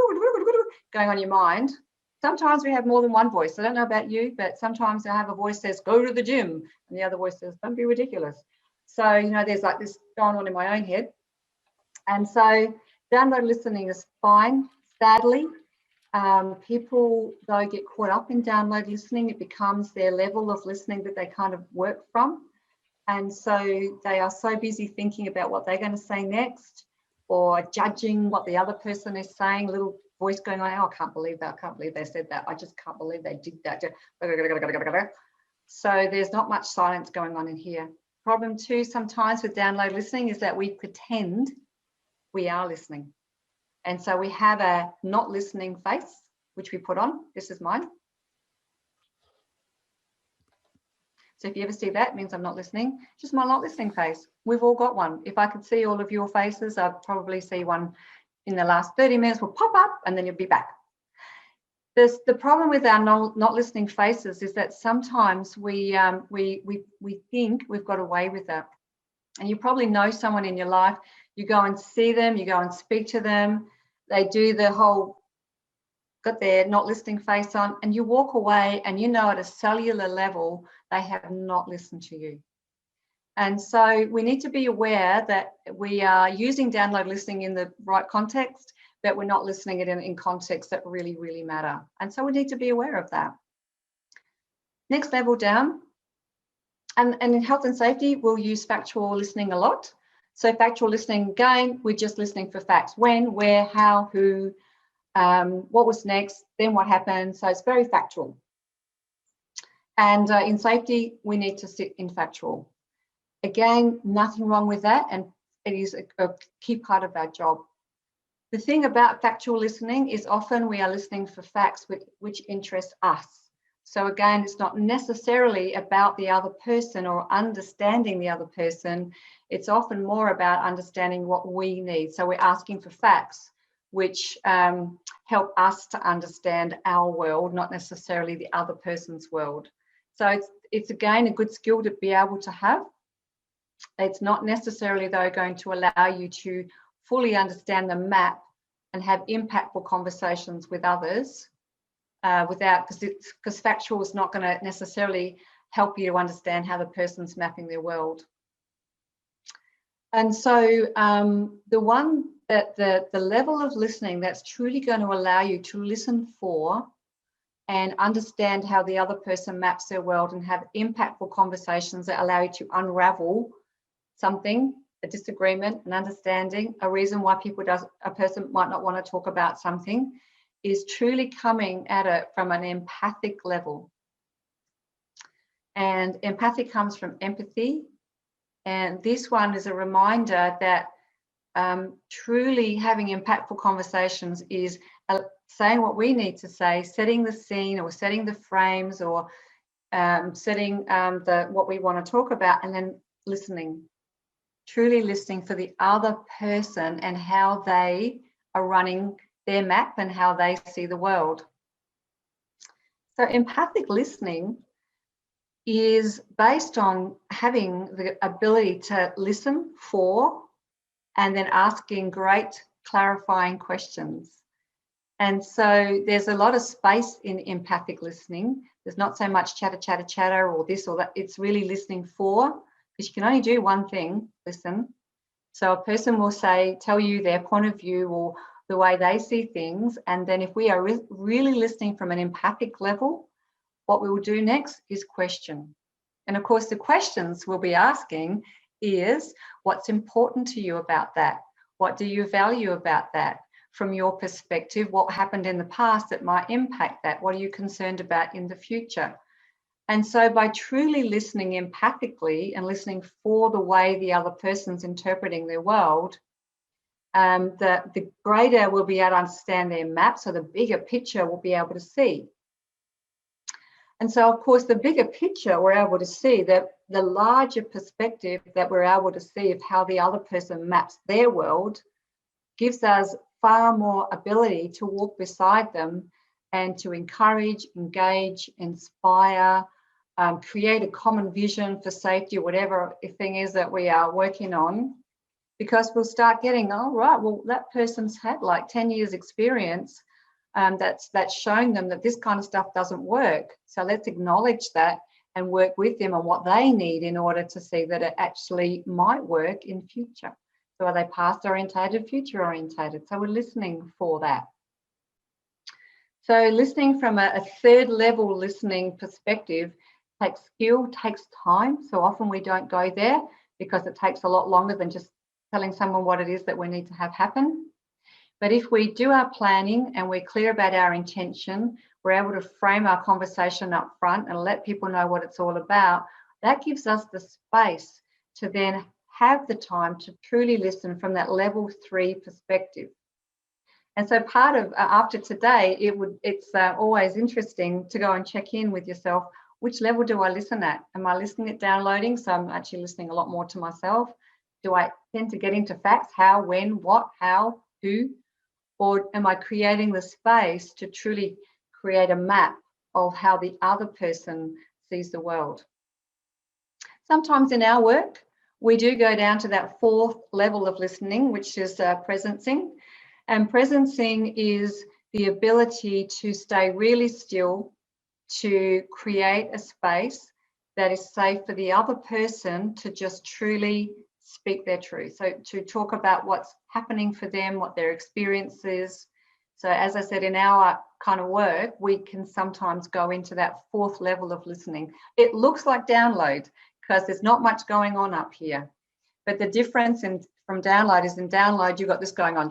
going on your mind. Sometimes we have more than one voice. I don't know about you, but sometimes I have a voice that says, go to the gym. And the other voice says, don't be ridiculous. So, there's like this going on in my own head. And so download listening is fine. Sadly, people, though, get caught up in download listening. It becomes their level of listening that they kind of work from. And so they are so busy thinking about what they're going to say next or judging what the other person is saying, little voice going on, oh, I can't believe that. I can't believe they said that. I just can't believe they did that. So there's not much silence going on in here. Problem 2 sometimes with download listening is that we pretend we are listening. And so we have a not listening face, which we put on. This is mine. So if you ever see that, it means I'm not listening. Just my not listening face. We've all got one. If I could see all of your faces, I'd probably see one in the last 30 minutes will pop up and then you'll be back. The problem with our not listening faces is that sometimes we think we've got away with that. And you probably know someone in your life, you go and see them, you go and speak to them, they do the whole, got their not listening face on, and you walk away and at a cellular level, they have not listened to you. And so we need to be aware that we are using download listening in the right context, but we're not listening it in contexts that really, really matter. And so we need to be aware of that. Next level down. And in health and safety, we'll use factual listening a lot. So factual listening, again, we're just listening for facts. When, where, how, who, what was next, then what happened. So it's very factual. And in safety, we need to sit in factual. Again, nothing wrong with that. And it is a key part of our job. The thing about factual listening is often we are listening for facts which interest us. So again, it's not necessarily about the other person or understanding the other person. It's often more about understanding what we need. So we're asking for facts which help us to understand our world, not necessarily the other person's world. So it's again a good skill to be able to have. It's not necessarily, though, going to allow you to fully understand the map and have impactful conversations with others because factual is not going to necessarily help you to understand how the person's mapping their world. And so the level of listening that's truly going to allow you to listen for and understand how the other person maps their world and have impactful conversations that allow you to unravel something, a disagreement, an understanding, a reason why a person might not want to talk about something, is truly coming at it from an empathic level. And empathy comes from empathy. And this one is a reminder that truly having impactful conversations is saying what we need to say, setting the scene or setting the frames or setting what we want to talk about, and then listening. Truly listening for the other person and how they are running their map and how they see the world. So empathic listening is based on having the ability to listen for and then asking great clarifying questions. And so there's a lot of space in empathic listening. There's not so much chatter or this or that. It's really listening for, because you can only do one thing, listen. So a person will tell you their point of view or the way they see things. And then if we are really listening from an empathic level, what we will do next is question. And of course, the questions we'll be asking is, what's important to you about that? What do you value about that? From your perspective, what happened in the past that might impact that? What are you concerned about in the future? And so by truly listening empathically and listening for the way the other person's interpreting their world, the greater we'll be able to understand their map, so the bigger picture we'll be able to see. And so, of course, the bigger picture we're able to see, that the larger perspective that we're able to see of how the other person maps their world gives us far more ability to walk beside them and to encourage, engage, inspire, create a common vision for safety, whatever thing is that we are working on, because we'll start getting, oh, right, well, that person's had like 10 years experience that's showing them that this kind of stuff doesn't work. So let's acknowledge that and work with them on what they need in order to see that it actually might work in future. So are they past orientated, future orientated? So we're listening for that. So listening from a third level listening perspective takes skill, takes time. So often we don't go there because it takes a lot longer than just telling someone what it is that we need to have happen. But if we do our planning and we're clear about our intention, we're able to frame our conversation up front and let people know what it's all about, that gives us the space to then have the time to truly listen from that level 3 perspective. And so part of, after today, it's always interesting to go and check in with yourself. Which level do I listen at? Am I listening at downloading? So I'm actually listening a lot more to myself. Do I tend to get into facts? How, when, what, how, who? Or am I creating the space to truly create a map of how the other person sees the world? Sometimes in our work, we do go down to that 4th level of listening, which is presencing. And presencing is the ability to stay really still, to create a space that is safe for the other person to just truly speak their truth. So to talk about what's happening for them, what their experience is. So as I said, in our kind of work, we can sometimes go into that 4th level of listening. It looks like download because there's not much going on up here. But the difference from download is in download, you've got this going on.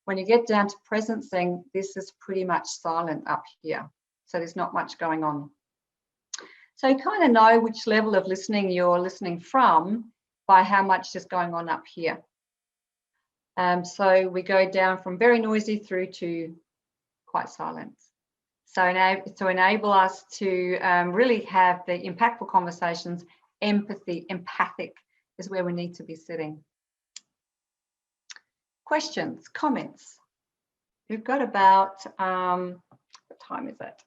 When you get down to presencing, this is pretty much silent up here. So there's not much going on. So you kind of know which level of listening you're listening from by how much is going on up here. So we go down from very noisy through to quite silent. So to enable us to really have the impactful conversations, empathic is where we need to be sitting. Questions, comments? We've got about, what time is it?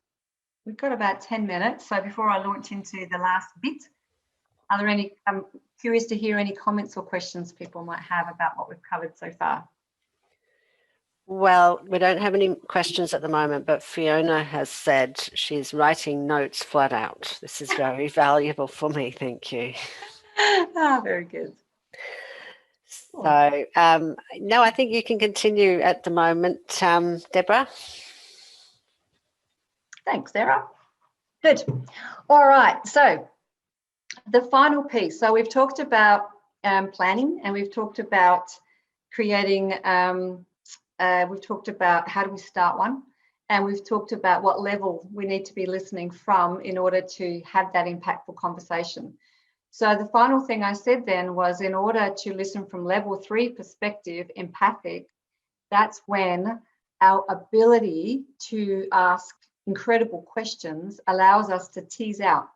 We've got about 10 minutes. So before I launch into the last bit, are there any, I'm curious to hear any comments or questions people might have about what we've covered so far. Well, we don't have any questions at the moment, but Fiona has said she's writing notes flat out. This is very valuable for me. Thank you. Ah, very good. So, no, I think you can continue at the moment, Debra. Thanks, Sarah. Good. All right. So the final piece. So we've talked about planning, and we've talked about creating, we've talked about how do we start one, and we've talked about what level we need to be listening from in order to have that impactful conversation. So the final thing I said then was, in order to listen from level 3 perspective, empathic, that's when our ability to ask incredible questions allows us to tease out.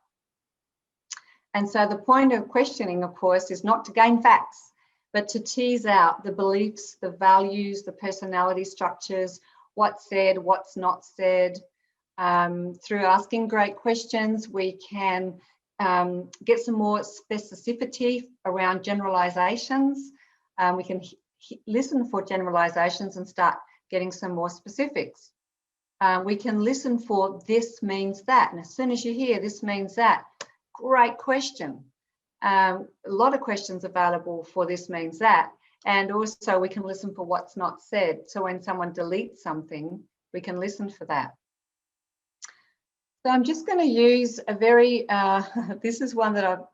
And so the point of questioning, of course, is not to gain facts, but to tease out the beliefs, the values, the personality structures, what's said, what's not said. Through asking great questions, we can get some more specificity around generalizations. We can listen for generalizations and start getting some more specifics. We can listen for this means that, and as soon as you hear this means that, great question. A lot of questions available for this means that, and also we can listen for what's not said. So when someone deletes something, we can listen for that. So I'm just going to use a very, this is one that I've,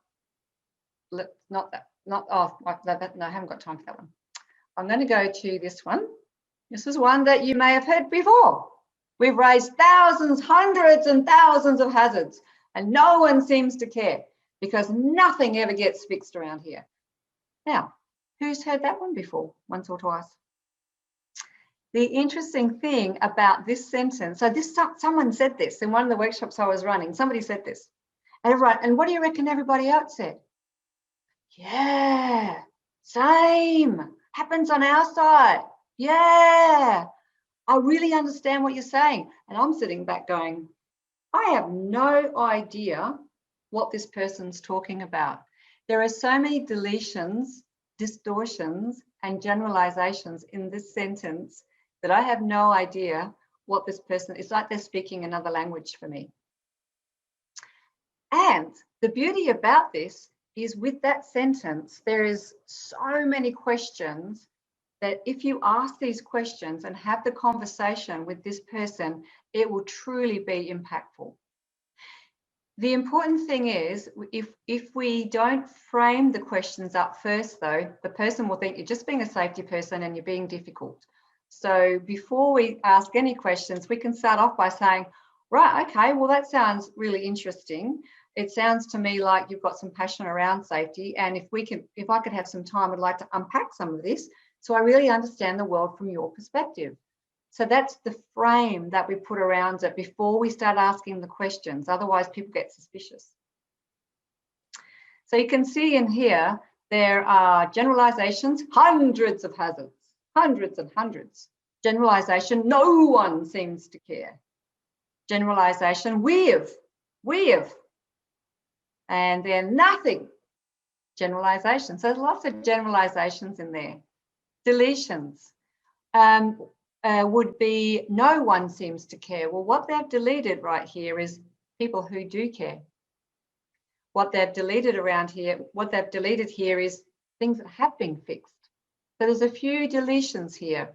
no, I haven't got time for that one. I'm going to go to this one. This is one that you may have heard before. We've raised thousands, hundreds and thousands of hazards, and no one seems to care because nothing ever gets fixed around here. Now, who's heard that one before, once or twice? The interesting thing about this sentence, so this, someone said this in one of the workshops I was running, somebody said this, and what do you reckon everybody else said? Yeah, same, happens on our side. Yeah, I really understand what you're saying. And I'm sitting back going, I have no idea what this person's talking about. There are so many deletions, distortions, and generalizations in this sentence that I have no idea what this person, it's like they're speaking another language for me. And the beauty about this is, with that sentence, there is so many questions that if you ask these questions and have the conversation with this person, it will truly be impactful. The important thing is, if we don't frame the questions up first, though, the person will think you're just being a safety person and you're being difficult. So before we ask any questions, we can start off by saying, right, okay, well, that sounds really interesting. It sounds to me like you've got some passion around safety. And if I could have some time, I'd like to unpack some of this, so I really understand the world from your perspective. So that's the frame that we put around it before we start asking the questions. Otherwise, people get suspicious. So you can see in here, there are generalizations, hundreds of hazards, hundreds and hundreds. Generalization, no one seems to care. Generalization, we've. And then nothing. Generalization. So there's lots of generalizations in there. Deletions would be no one seems to care. Well, what they've deleted right here is people who do care. What they've deleted around here, what they've deleted here is things that have been fixed. So there's a few deletions here.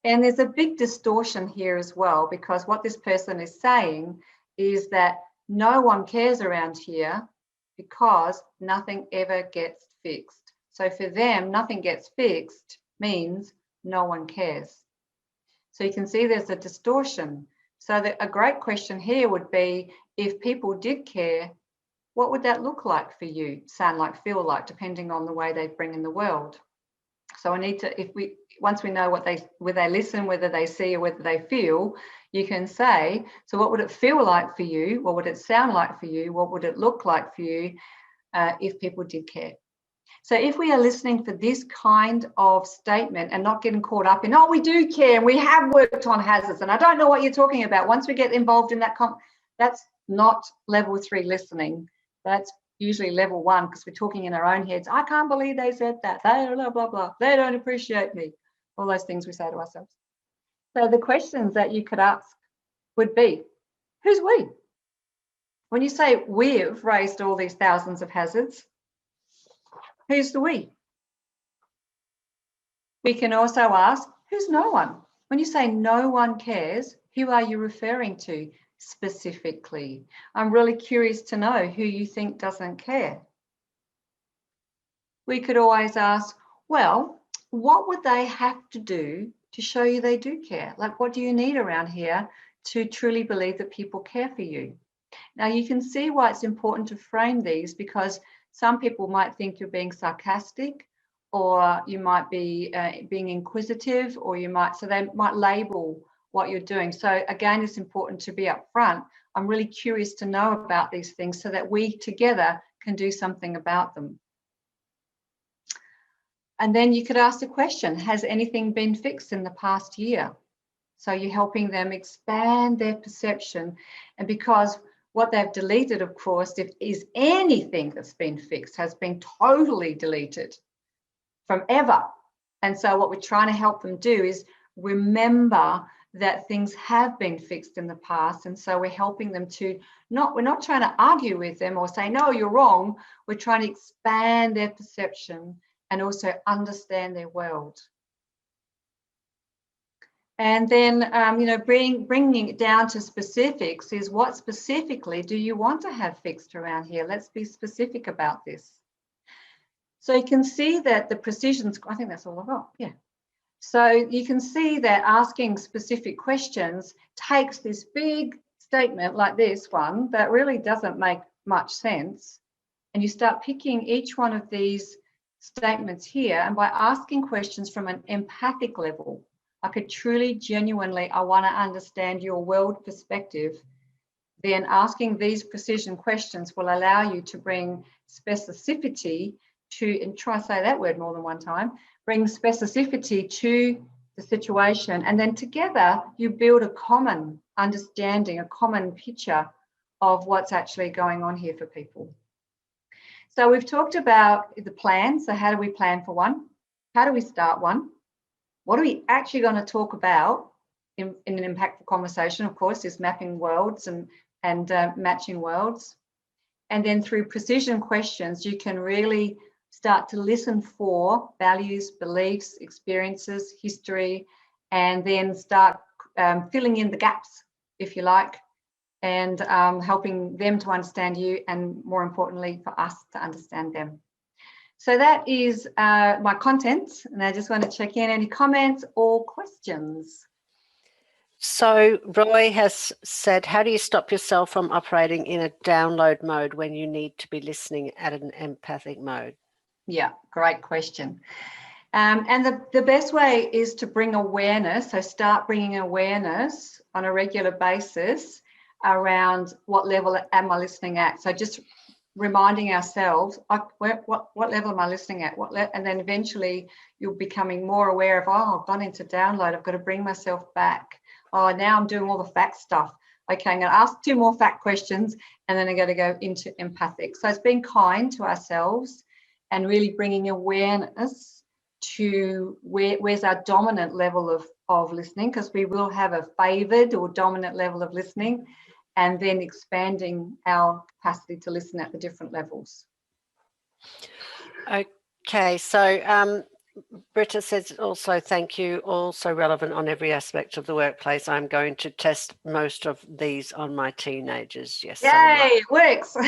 And there's a big distortion here as well, because what this person is saying is that no one cares around here because nothing ever gets fixed. So for them, nothing gets fixed means no one cares. So you can see there's a distortion. So a great question here would be, if people did care, what would that look like for you, sound like, feel like, depending on the way they bring in the world? So I need to, once we know whether they listen, whether they see, or whether they feel, you can say, so what would it feel like for you? What would it sound like for you? What would it look like for you if people did care? So if we are listening for this kind of statement and not getting caught up in, oh, we do care and we have worked on hazards and I don't know what you're talking about. Once we get involved in that, that's not level 3 listening. That's usually level 1 because we're talking in our own heads. I can't believe they said that. They blah, blah, blah. They don't appreciate me. All those things we say to ourselves. So the questions that you could ask would be, who's we? When you say we've raised all these thousands of hazards, who's the we? We can also ask, who's no one? When you say no one cares, who are you referring to specifically? I'm really curious to know who you think doesn't care. We could always ask, well, what would they have to do to show you they do care? Like, what do you need around here to truly believe that people care for you? Now, you can see why it's important to frame these, because some people might think you're being sarcastic, or you might be being inquisitive, or so they might label what you're doing. So again, it's important to be upfront. I'm really curious to know about these things so that we together can do something about them. And then you could ask the question, has anything been fixed in the past year? So you're helping them expand their perception. And because what they've deleted, of course, is anything that's been fixed has been totally deleted from ever. And so what we're trying to help them do is remember that things have been fixed in the past. And so we're helping them to we're not trying to argue with them or say, no, you're wrong. We're trying to expand their perception and also understand their world. And then, bringing it down to specifics is, what specifically do you want to have fixed around here? Let's be specific about this. So you can see that the precision, I think that's all I've got, yeah. So you can see that asking specific questions takes this big statement like this one that really doesn't make much sense. And you start picking each one of these statements here, and by asking questions from an empathic level, I could truly, genuinely, I want to understand your world perspective, then asking these precision questions will allow you to bring specificity to, and try to say that word more than one time, bring specificity to the situation. And then together you build a common understanding, a common picture of what's actually going on here for people. So we've talked about the plan. So how do we plan for one? How do we start one? What are we actually going to talk about in an impactful conversation? Of course, is mapping worlds and matching worlds. And then through precision questions, you can really start to listen for values, beliefs, experiences, history, and then start filling in the gaps, if you like, and helping them to understand you, and more importantly, for us to understand them. So that is my content, and I just want to check in any comments or questions. So Roy has said, how do you stop yourself from operating in a download mode when you need to be listening at an empathic mode? Yeah, great question. And the best way is to bring awareness. So start bringing awareness on a regular basis around what level am I listening at. So just reminding ourselves, what level am I listening at? And then eventually you're becoming more aware of, oh, I've gone into download. I've got to bring myself back. Oh, now I'm doing all the fact stuff. Okay, I'm going to ask 2 more fact questions, and then I'm going to go into empathic. So it's being kind to ourselves and really bringing awareness to where's our dominant level of listening, because we will have a favoured or dominant level of listening, and then expanding our capacity to listen at the different levels. Okay, so Britta says also, thank you, also relevant on every aspect of the workplace. I'm going to test most of these on my teenagers. Yes. Yay, it works. So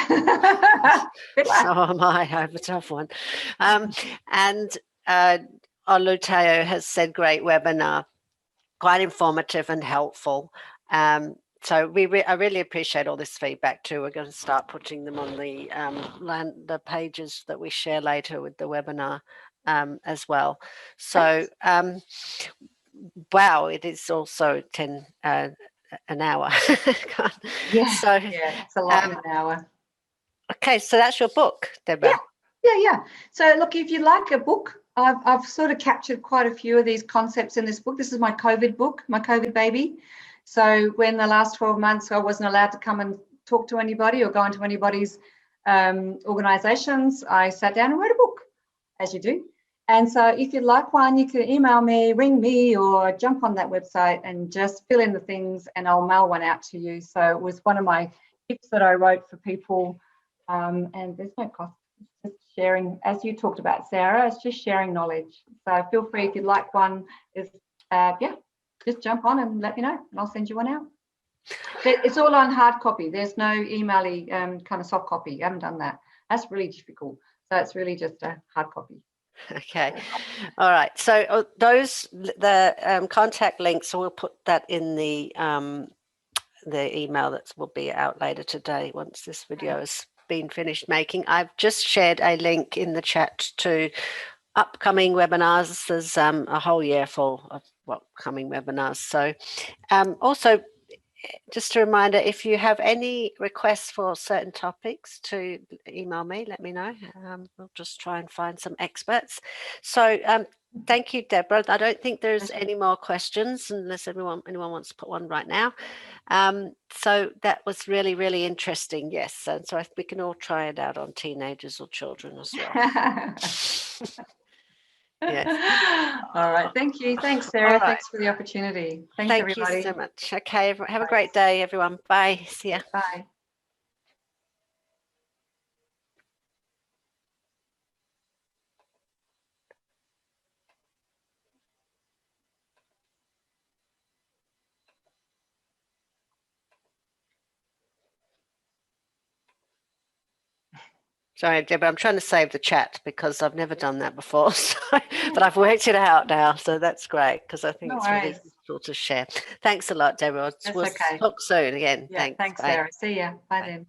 am I. I have a tough one. And Oluteo has said, great webinar, quite informative and helpful. So I really appreciate all this feedback too. We're going to start putting them on the pages that we share later with the webinar. as well. So wow, it is also 10 an hour. Yeah, So yeah, it's a lot in an hour. okay, so that's your book, Debra. Yeah. So look, if you like a book, I've sort of captured quite a few of these concepts in this book. This is my COVID book, my COVID baby. So when the last 12 months I wasn't allowed to come and talk to anybody or go into anybody's organizations, I sat down and wrote a book, as you do. And so if you'd like one, you can email me, ring me, or jump on that website and just fill in the things and I'll mail one out to you. So it was one of my tips that I wrote for people, and there's no cost. It's just sharing, as you talked about, Sarah, it's just sharing knowledge. So feel free, if you'd like one, just jump on and let me know and I'll send you one out. It's all on hard copy. There's no email-y kind of soft copy. I haven't done that. That's really difficult. So it's really just a hard copy. Okay. All right. So the contact links, so we'll put that in the email that will be out later today once this video has been finished making. I've just shared a link in the chat to upcoming webinars. There's a whole year full of upcoming webinars. So also, just a reminder, if you have any requests for certain topics, to email me, let me know. We'll just try and find some experts. So thank you, Debra. I don't think there's any more questions unless anyone wants to put one right now. So that was really, really interesting. Yes. And so we can all try it out on teenagers or children as well. Yes. All right. Thank you. Thanks, Sarah. Right. Thanks for the opportunity. Thanks, everybody. Thank you so much. Okay. Have a great day, everyone. Bye. See ya. Bye. Sorry, Debra, I'm trying to save the chat because I've never done that before. So, but I've worked it out now, so that's great because I think it's really useful to share. Thanks a lot, Debra. We'll talk soon again. Yeah, thanks, Bye. Sarah. See ya. Bye then.